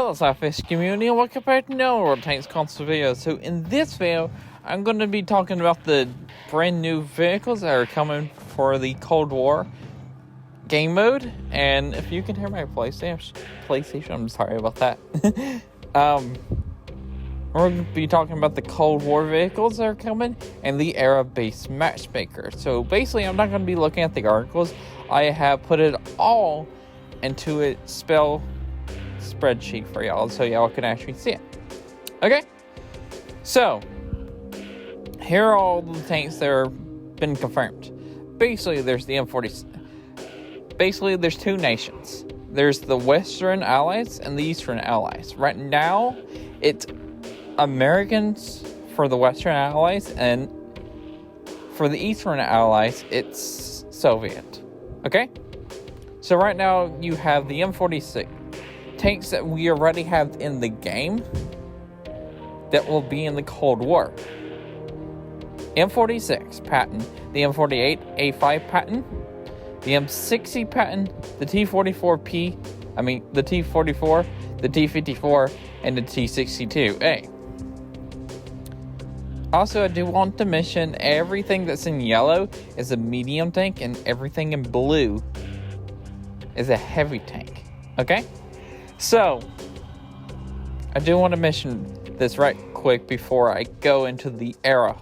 Hello SLAPAFISH community, and welcome back to another World Tanks console video. So in this video, I'm going to be talking about the brand new vehicles that are coming for the Cold War game mode. And if you can hear my PlayStation, I'm sorry about that. We're going to be talking about the Cold War vehicles that are coming and the era-based matchmaker. So basically, I'm not going to be looking at the articles. I have put it all into a spreadsheet for y'all so y'all can actually see it. Okay, so here are all the tanks that have been confirmed. Basically, there's the M40. Basically, there's two nations. There's the Western Allies and the Eastern Allies. Right now, it's Americans for the Western Allies, and for the Eastern Allies, it's Soviet. Okay? So right now, you have the M46 tanks that we already have in the game that will be in the Cold War. M46 patent, the M48 A5 patent, the M60 patent, the T44P, the T44, the T54, and the T62A. Also, I do want to mention everything that's in yellow is a medium tank, and everything in blue is a heavy tank. Okay? So, I do want to mention this right quick before I go into the era.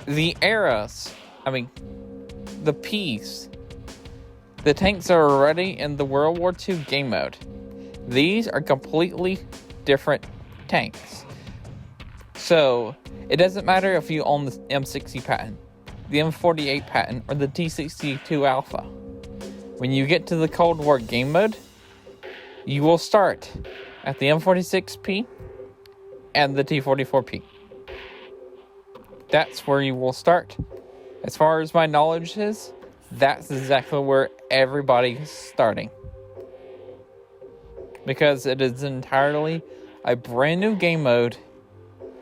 The eras, the Ps, the tanks are already in the World War II game mode. These are completely different tanks. So, it doesn't matter if you own the M60 patent, the M48 patent, or the T62 Alpha. When you get to the Cold War game mode, you will start at the M46P and the T44P. That's where you will start. As far as my knowledge is, that's exactly where everybody is starting. Because it is entirely a brand new game mode,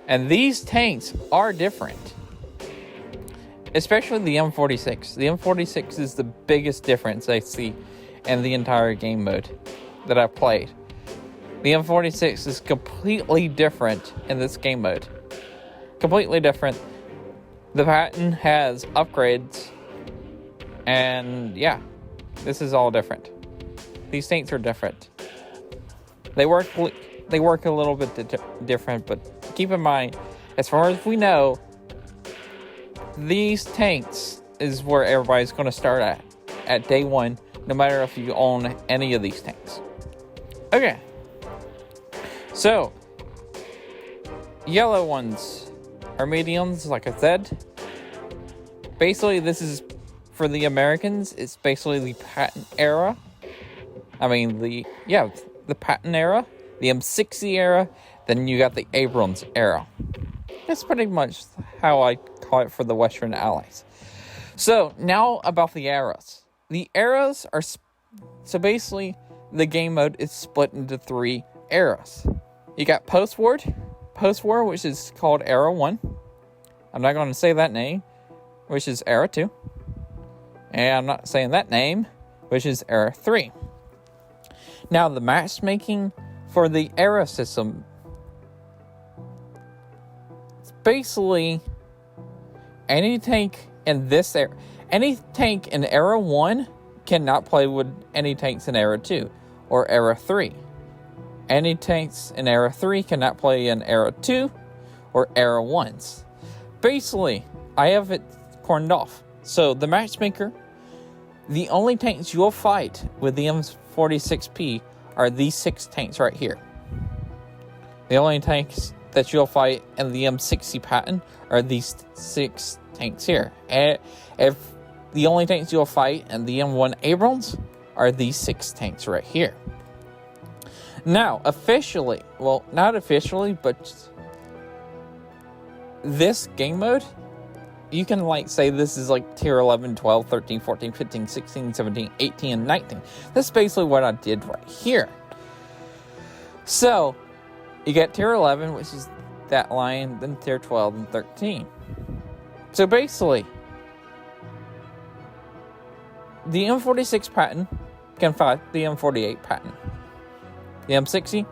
and these tanks are different. Especially the M46. The M46 is the biggest difference I see in the entire game mode that I've played. The M46 is completely different in this game mode. Completely different. The patent has upgrades. And yeah, this is all different. These tanks are different. They work a little bit different, but keep in mind, as far as we know, these tanks is where everybody's going to start at day one, no matter if you own any of these tanks. Okay. So, yellow ones are mediums, like I said. Basically, this is for the Americans. It's basically the patent era. The patent era, the M60 era, then you got the Abrams era. That's pretty much how I call it for the Western Allies. So, now about the eras. The eras are... So, basically, the game mode is split into three eras. You got post-war, which is called Era 1. I'm not going to say that name, which is Era 2. And I'm not saying that name, which is Era 3. Now, the matchmaking for the era system... Basically, any tank in this era, any tank in Era 1 cannot play with any tanks in Era 2 or Era 3. Any tanks in Era 3 cannot play in Era 2 or Era 1s. Basically, I have it cornered off. So, the matchmaker, the only tanks you'll fight with the M46P are these 6 tanks right here. The only tanks that you'll fight in the M60 patent are these 6 tanks here. And if the only tanks you'll fight in the M1 Abrams are these 6 tanks right here. Now, officially, well, not officially, but this game mode, you can say this is like tier 11, 12, 13, 14, 15, 16, 17, 18, and 19. That's basically what I did right here. So, you get tier 11, which is that line, then tier 12 and 13. So basically, the M46 patent can fight the M48 patent. The M60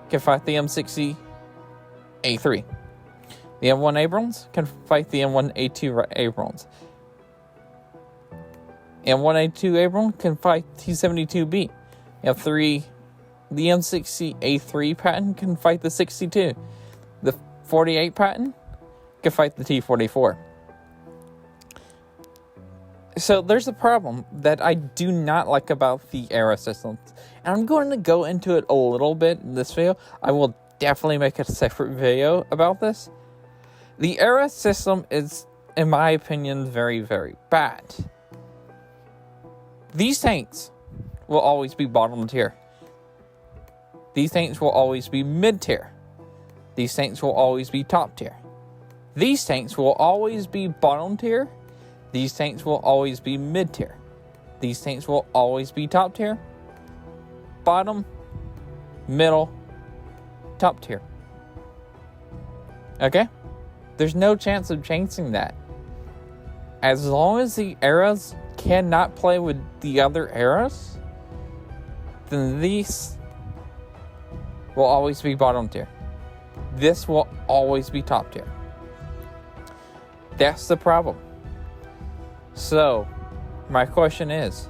can fight the M60A3. The M1 Abrams can fight the M1A2 Abrams. M1A2 Abrams can fight T-72B. The M60A3 Patton can fight the 62. The 48 Patton can fight the T-44. So there's a problem that I do not like about the era systems. And I'm going to go into it a little bit in this video. I will definitely make a separate video about this. The era system is, in my opinion, very, very bad. These tanks will always be bottom tier. These tanks will always be mid tier. These tanks will always be top tier. These tanks will always be bottom tier. These tanks will always be mid tier. These tanks will always be top tier. Bottom, middle, top tier. Okay? There's no chance of changing that. As long as the eras cannot play with the other eras, then these will always be bottom tier. This will always be top tier. That's the problem. So, my question is,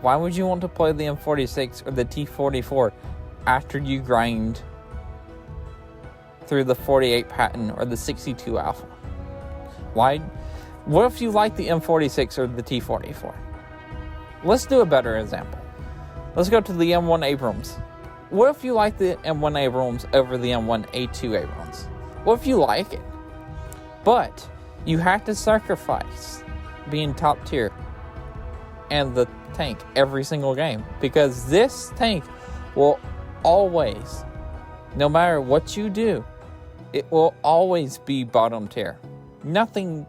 why would you want to play the M46 or the T44 after you grind through the 48 Patton or the 62 Alpha? Why? What if you like the M46 or the T44? Let's do a better example. Let's go to the M1 Abrams. What if you like the M1 Abrams over the M1A2 Abrams? What if you like it? But you have to sacrifice being top tier and the tank every single game, because this tank will always, no matter what you do, it will always be bottom tier. Nothing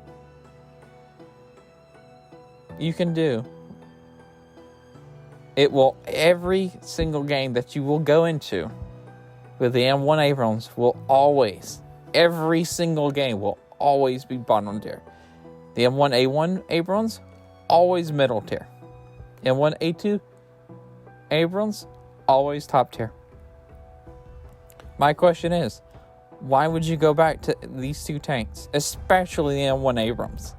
you can do. It will, every single game that you will go into with the M1 Abrams will always, every single game will always be bottom tier. The M1A1 Abrams, always middle tier. M1A2 Abrams, always top tier. My question is, why would you go back to these two tanks, especially the M1 Abrams,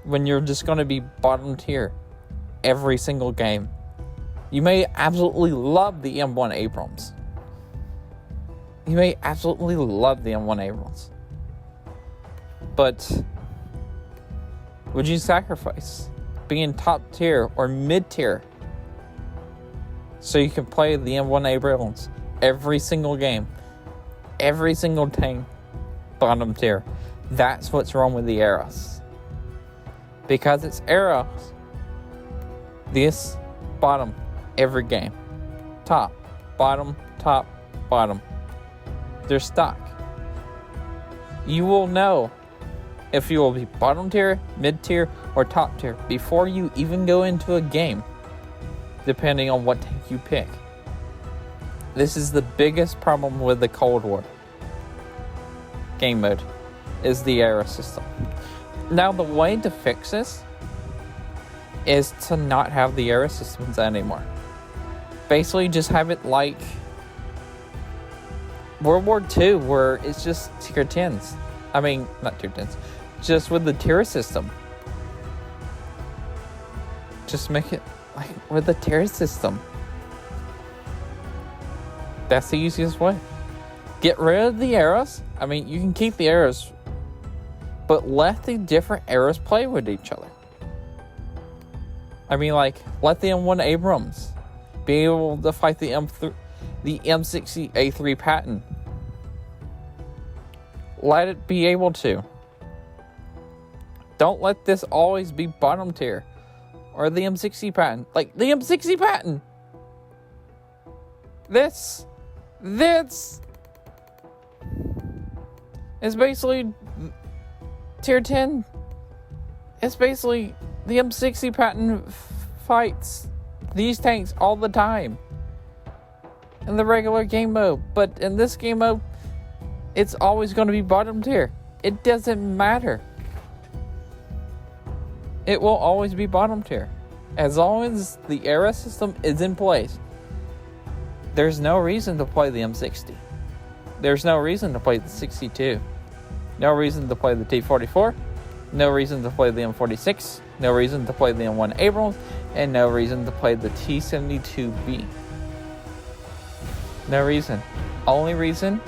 when you're just going to be bottom tier every single game? You may absolutely love the M1 Abrams. You may absolutely love the M1 Abrams. But would you sacrifice being top tier or mid tier so you can play the M1 Abrams every single game, every single tank bottom tier? That's what's wrong with the eras. Because it's eras, this bottom every game, top, bottom, they're stuck. You will know if you will be bottom tier, mid tier, or top tier before you even go into a game, depending on what tank you pick. This is the biggest problem with the Cold War game mode, is the era system. Now, the way to fix this is to not have the era systems anymore. Basically, just have it like World War II, where it's just tier 10s. I mean, not tier 10s. Just with the tier system. Just make it like with the tier system. That's the easiest way. Get rid of the eras. I mean, you can keep the eras, but let the different eras play with each other. I mean, like, let the M1 Abrams be able to fight the M60A3 Patton. Let it be able to. Don't let this always be bottom tier. Or the M60 Patton. Like, the M60 Patton! This is basically tier 10. It's basically the M60 Patton fights these tanks all the time in the regular game mode. But in this game mode, it's always going to be bottom tier. It doesn't matter. It will always be bottom tier. As long as the era system is in place, there's no reason to play the M60. There's no reason to play the 62. No reason to play the T-44. No reason to play the M46. No reason to play the M1 Abrams. And no reason to play the T-72B. No reason. Only reason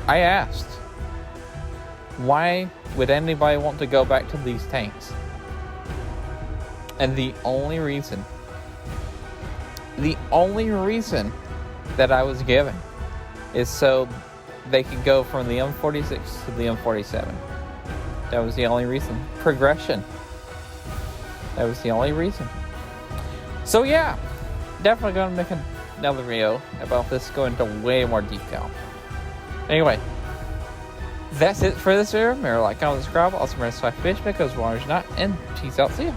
I asked, why would anybody want to go back to these tanks? And the only reason that I was given is so they could go from the M46 to the M47. That was the only reason. Progression. That was the only reason. So yeah, definitely going to make another video about this, go into way more detail. Anyway, that's it for this video. Remember, like, comment, subscribe. Also, remember to SLAPAFISH because water's not. And peace out. See ya.